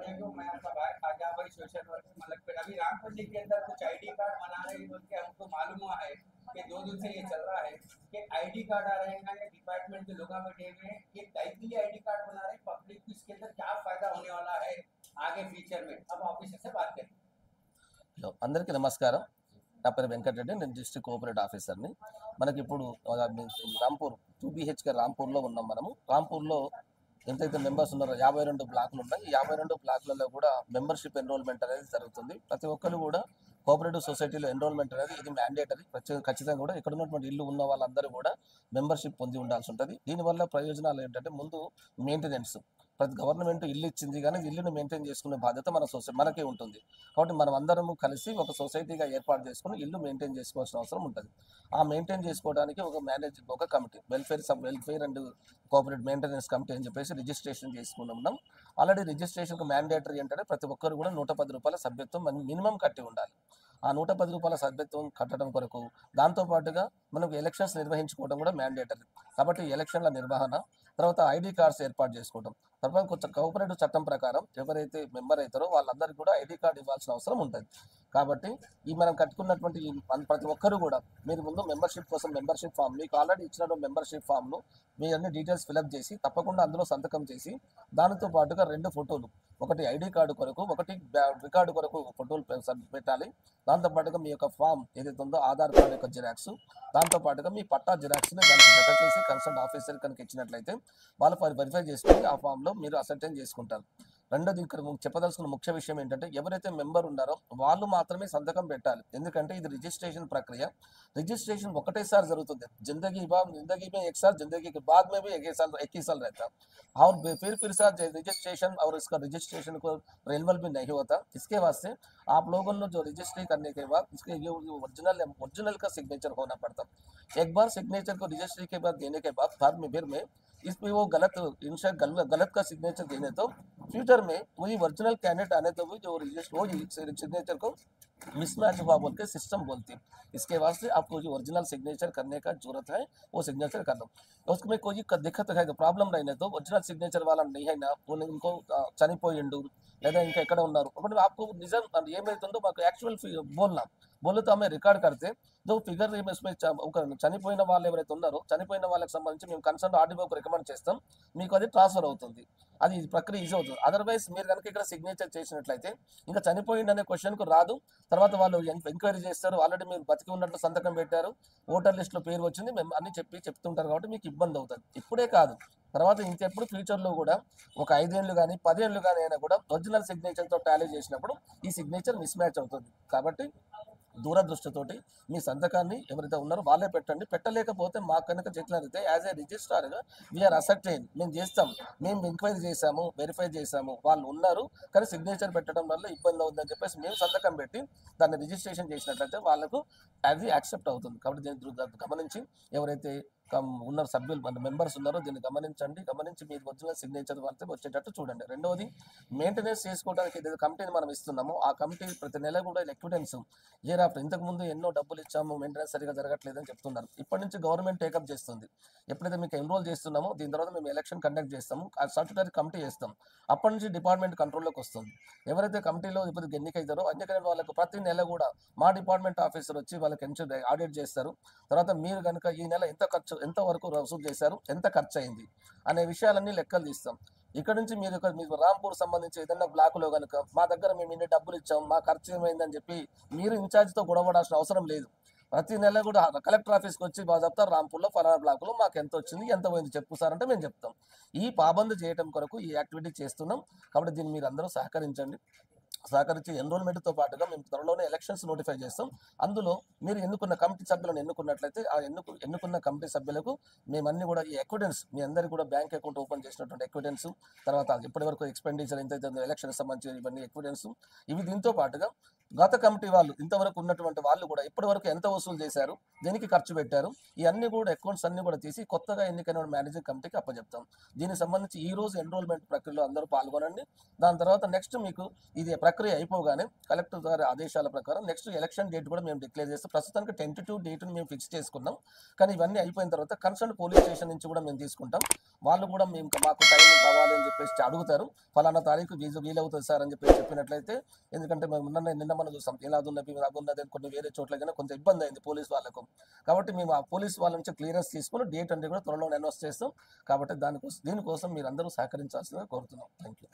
देखो मैं आपका भाई खाजा भाई सोशल वर्क में मतलब अभी रामपल्ली के अंदर कुछ आईडी कार्ड बना रहे हैं बोल के हमको मालूम हुआ है कि 2 दिन से ये चल रहा है कि आईडी कार्ड आ रहे हैं डिपार्टमेंट के लोग बैठे हुए हैं ये टाइप के लिए आईडी कार्ड बना रहे हैं पब्लिक को इसके अंदर क्या फायदा होने वाला है आगे फ्यूचर में। अब ऑफिसर से बात करें। అందరికీ నమస్కారం. నా పేరు వెంకటరెడ్డి, నేను డిస్ట్రిక్ట్ కోఆపరేటివ్ ఆఫీసర్ని. మనకి ఇప్పుడు రాంపూర్ 2BHK రాంపూర్లో ఉన్నాం. మనము రాంపూర్లో ఎంతైతే మెంబర్స్ ఉన్నారో 52 బ్లాకులు ఉన్నాయి. ఈ 52 బ్లాకులలో కూడా మెంబర్షిప్ ఎన్రోల్మెంట్ అనేది జరుగుతుంది. ప్రతి ఒక్కరు కూడా కోఆపరేటివ్ సొసైటీలో ఎన్రోల్మెంట్ అనేది ఇది మ్యాండేటరీ. ఖచ్చితంగా కూడా ఇక్కడ ఉన్నటువంటి ఇల్లు ఉన్న వాళ్ళందరూ కూడా మెంబర్షిప్ పొంది ఉండాల్సి ఉంటుంది. దీనివల్ల ప్రయోజనాలు ఏంటంటే, ముందు మెయింటెనెన్స్. ప్రతి గవర్నమెంట్ ఇల్లు ఇచ్చింది, కానీ ఇల్లును మెయింటైన్ చేసుకునే బాధ్యత మనకే ఉంటుంది. కాబట్టి మనం అందరము కలిసి ఒక సొసైటీగా ఏర్పాటు చేసుకుని ఇల్లు మెయింటైన్ చేసుకోవాల్సిన అవసరం ఉంటుంది. ఆ మెయింటైన్ చేసుకోవడానికి ఒక committee, welfare and cooperative maintenance committee అని చెప్పేసి రిజిస్ట్రేషన్ చేసుకున్నాం. ఆల్రెడీ రిజిస్ట్రేషన్కి మ్యాండేటరీ ఏంటంటే ప్రతి ఒక్కరు కూడా 110 రూపాయల సభ్యత్వం మినిమం కట్టి ఉండాలి. ఆ 110 రూపాయల సభ్యత్వం కట్టడం కొరకు దాంతోపాటుగా మనకు ఎలక్షన్స్ నిర్వహించుకోవడం కూడా మ్యాండేటరీ. కాబట్టి ఎలక్షన్ల నిర్వహణ, తర్వాత ఐడి కార్డ్స్ ఏర్పాటు చేసుకోవడం, తర్వాత కొంచెం కోఆపరేటివ్ చట్టం ప్రకారం ఎవరైతే మెంబర్ అవుతారో వాళ్ళందరికీ కూడా ఐడి కార్డు ఇవ్వాల్సిన అవసరం ఉంటుంది. కాబట్టి ఈ మనం కట్టుకున్నటువంటి ప్రతి ఒక్కరు కూడా మీరు ముందు మెంబర్షిప్ కోసం మెంబర్షిప్ ఫామ్, మీకు ఆల్రెడీ ఇచ్చిన మెంబర్షిప్ ఫామ్ను మీ అన్ని డీటెయిల్స్ ఫిలప్ చేసి తప్పకుండా అందులో సంతకం చేసి దానితో పాటుగా 2 ఫోటోలు, ఒకటి ఐడి కార్డు కొరకు, ఒకటి రికార్డు కొరకు ఫోటోలు పెట్టాలి. దాంతోపాటుగా మీ యొక్క ఫామ్ ఏదైతే ఉందో ఆధార్ కార్డు యొక్క జిరాక్స్, దాంతోపాటుగా మీ పట్టా జిరాక్స్ని దానికి జత చేసి కన్సర్న్ ఆఫీసర్ కనుక ఇచ్చినట్లయితే వాళ్ళు వెరిఫై చేసుకుని ఆ ఫామ్లో మీరు అసర్టైన్ చేసుకుంటారు. రెండోది ఇక్కడ చెప్పదలుచుకున్న ముఖ్య విషయం ఏంటంటే, ఎవరైతే మెంబర్ ఉన్నారో వాళ్ళు మాత్రమే సంతకం పెట్టాలి. ఎందుకంటే ఇది రిజిస్ట్రేషన్ ప్రక్రియ. రిజిస్ట్రేషన్ ఒకటేసారి జరుగుతుంది. जिंदगी में एक साल, जिंदगी के बाद में भी 21 साल रहता और फिर साल रजिस्ट्रेशन और इसका रजिस्ट्रेशन को रिन्यूअल भी नहीं होता. इसके वास्ते आप लोगों ने जो रजिस्ट्री करने के बाद इसके ओरिजिनल का सिग्नेचर होना पड़ता. एक बार सिग्नेचर को रजिस्ट्री के बाद देने के बाद फिर में इसमें वो गलत का सिग्नेचर देने तो फ्यूचर में वही ओरिजिनल कैंडिडेट आने तो भी जो सिग्नेचर को मिसमैच हुआ बोल के सिस्टम बोलती है. इसके वास्ते आपको जो ओरिजिनल सिग्नेचर करने का जरूरत है वो सिग्नेचर कर लो. उसमें कोई दिक्कत है, प्रॉब्लम रहने तो ओरिजिनल सिग्नेचर वाला नहीं है ना, उनको చనిపోయిండు లేదా ఇంకా ఎక్కడ ఉన్నారు అప్పుడు आपको నిజం ఏమైతుందో మాకు యాక్చువల్ बोले तो हमें रिकॉर्ड करते जो फिगर इसमें చనిపోయిన వాళ్ళు ఎవరైతే ఉన్నారో చనిపోయిన వాళ్ళకి సంబంధించి మేము కన్సర్న్ ఆర్డీఓకి రికమెండ్ చేస్తాం, మీకు అది ట్రాన్స్ఫర్ అవుతుంది. అది ప్రక్రియ ఈజీ అవుతుంది. అదర్వైజ్ మీరు కనుక ఇక్కడ సిగ్నేచర్ చేసినట్లయితే ఇంకా చనిపోయిందనే క్వశ్చన్కు రాదు. తర్వాత వాళ్ళు ఎంక్వైరీ చేస్తారు, ఆల్రెడీ మీరు బతికి ఉన్నట్లు సంతకం పెట్టారు, ఓటర్ లిస్ట్లో పేరు వచ్చింది, మేము అన్ని చెప్తుంటారు. కాబట్టి మీకు ఇబ్బంది అవుతుంది. ఇప్పుడే కాదు, తర్వాత ఇంకెప్పుడు ఫ్యూచర్లో కూడా ఒక 5 ఏళ్ళు కానీ 10 ఏళ్ళు కానీ అయినా కూడా ఒరిజినల్ సిగ్నేచర్తో టాలీ చేసినప్పుడు ఈ సిగ్నేచర్ మిస్ మ్యాచ్ అవుతుంది. కాబట్టి దూరదృష్టితోటి మీ సంతకాన్ని ఎవరైతే ఉన్నారో వాళ్ళే పెట్టండి. పెట్టలేకపోతే మాకు కనుక చెప్పినట్లయితే యాజ్ ఏ రిజిస్ట్రార్గా వీఆర్ అసర్టైన్, మేము చేస్తాం, మేము ఎంక్వైరీ చేసాము, వెరిఫై చేసాము, వాళ్ళు ఉన్నారు కానీ సిగ్నేచర్ పెట్టడం వల్ల ఇబ్బంది అవుతుందని చెప్పేసి మేము సంతకం పెట్టి దాన్ని రిజిస్ట్రేషన్ చేసినట్లయితే వాళ్ళకు అది యాక్సెప్ట్ అవుతుంది. కాబట్టి దీన్ని గమనించి ఎవరైతే ఉన్న సభ్యులు మెంబర్స్ ఉన్నారో దీన్ని గమనించి మీరు ఒరిజినల్ సిగ్నేచర్ వాళ్ళతో వచ్చేటట్టు చూడండి. రెండవది, మెయింటెనెన్స్ చేసుకోవడానికి ఏదైతే కమిటీని మనం ఇస్తున్నామో ఆ కమిటీ ప్రతి నెల కూడా ఎక్విడెన్స్ ఇయర్ ఆఫ్టర్, ఇంతకుముందు ఎన్నో డబ్బులు ఇచ్చాము, మెయింటెనెన్స్ సరిగా జరగట్లేదని చెప్తున్నారు. ఇప్పటి నుంచి గవర్నమెంట్ టేకప్ చేస్తుంది. ఎప్పుడైతే మీకు ఎన్రోల్ చేస్తున్నామో దీని తర్వాత మేము ఎలక్షన్ కండక్ట్ చేస్తాము, ఆ స్టాట్యూటరీ కమిటీ చేస్తాం. అప్పటి నుంచి డిపార్ట్మెంట్ కంట్రోల్లోకి వస్తుంది. ఎవరైతే కమిటీలో ఇప్పుడు ఎన్నికైతారో ఎన్నికైన వాళ్ళకు ప్రతి నెల కూడా మా డిపార్ట్మెంట్ ఆఫీసర్ వచ్చి వాళ్ళకి ఆడిట్ చేస్తారు. తర్వాత మీరు కనుక ఈ నెల ఎంత వరకు వసూలు చేశారు, ఎంత ఖర్చు అయింది అనే విషయాలన్నీ లెక్కలు తీస్తాం. ఇక్కడ నుంచి మీరు రాంపూర్ సంబంధించి ఏదైనా బ్లాకులో కనుక మా దగ్గర మేము ఇన్ని డబ్బులు ఇచ్చాం, మా ఖర్చు ఏమైందని చెప్పి మీరు ఇన్ఛార్జ్తో గొడవడాల్సిన అవసరం లేదు. ప్రతి నెల కూడా కలెక్టర్ ఆఫీస్కి వచ్చి బాగా చెప్తారు, రాంపూర్లో ఫలానా బ్లాకులో మాకు ఎంత వచ్చింది, ఎంత పోయింది చెప్పు సార్ అంటే మేము చెప్తాం. ఈ పాబంద్ చేయడం కొరకు ఈ యాక్టివిటీ చేస్తున్నాం. కాబట్టి దీన్ని మీరు అందరూ సహకరించి ఎన్రోల్మెంట్తో పాటుగా మేము త్వరలోనే ఎలక్షన్స్ నోటిఫై చేస్తాం. అందులో మీరు ఎన్నుకున్న కమిటీ సభ్యులను ఎన్నుకున్నట్లయితే ఆ ఎన్నుకున్న కమిటీ సభ్యులకు మేమన్నీ కూడా ఈ ఎక్విడెన్స్, మీ అందరికీ కూడా బ్యాంక్ అకౌంట్ ఓపెన్ చేసినటువంటి ఎక్విడెన్స్, తర్వాత ఇప్పటివరకు ఎక్స్పెండిచర్ ఎంతైతే ఎలక్షన్ సంబంధించిన ఇవన్నీ ఎక్విడెన్స్, ఇవి దీంతో పాటుగా గత కమిటీ వాళ్ళు ఇంతవరకు ఉన్నటువంటి వాళ్ళు కూడా ఇప్పటివరకు ఎంత వసూలు చేశారు, దేనికి ఖర్చు పెట్టారు, ఇవన్నీ కూడా అకౌంట్స్ అన్ని కూడా తీసి కొత్తగా ఎన్నికైన మేనేజింగ్ కమిటీకి అప్పచెప్తాం. దీనికి సంబంధించి ఈ రోజు ఎన్రోల్మెంట్ ప్రక్రియలో అందరూ పాల్గొనండి. దాని తర్వాత నెక్స్ట్ మీకు ఇది ప్రక్రియ అయిపోగానే కలెక్టర్ గారి ఆదేశాల ప్రకారం నెక్స్ట్ ఎలక్షన్ డేట్ కూడా మేము డిక్లేర్ చేస్తాం. ప్రస్తుతానికి టెంటేటివ్ డేట్ని మేము ఫిక్స్ చేసుకున్నాం. కానీ ఇవన్నీ అయిపోయిన తర్వాత కన్సర్న్ పోలీస్ స్టేషన్ నుంచి కూడా మేము తీసుకుంటాం. వాళ్ళు కూడా మేము మాకు టైం కావాలి అని చెప్పేసి అడుగుతారు. ఫలానా తారీఖు వీలవుతుంది సార్ అని చెప్పేసి చెప్పినట్లయితే, ఎందుకంటే మేము నిన్న మనం చూసాం ఇలా ఉన్నది అని కొన్ని వేరే చోట్ల కన్నా కొంత ఇబ్బంది అయింది పోలీస్ వాళ్ళకు. కాబట్టి మేము ఆ పోలీస్ వాళ్ళ నుంచి క్లియరెన్స్ తీసుకుని డేట్ అంటే కూడా త్వరలో అనౌన్స్ చేస్తాం. కాబట్టి దీనికోసం మీరు అందరూ సహకరించాల్సిందిగా కోరుతున్నాం. Thank you.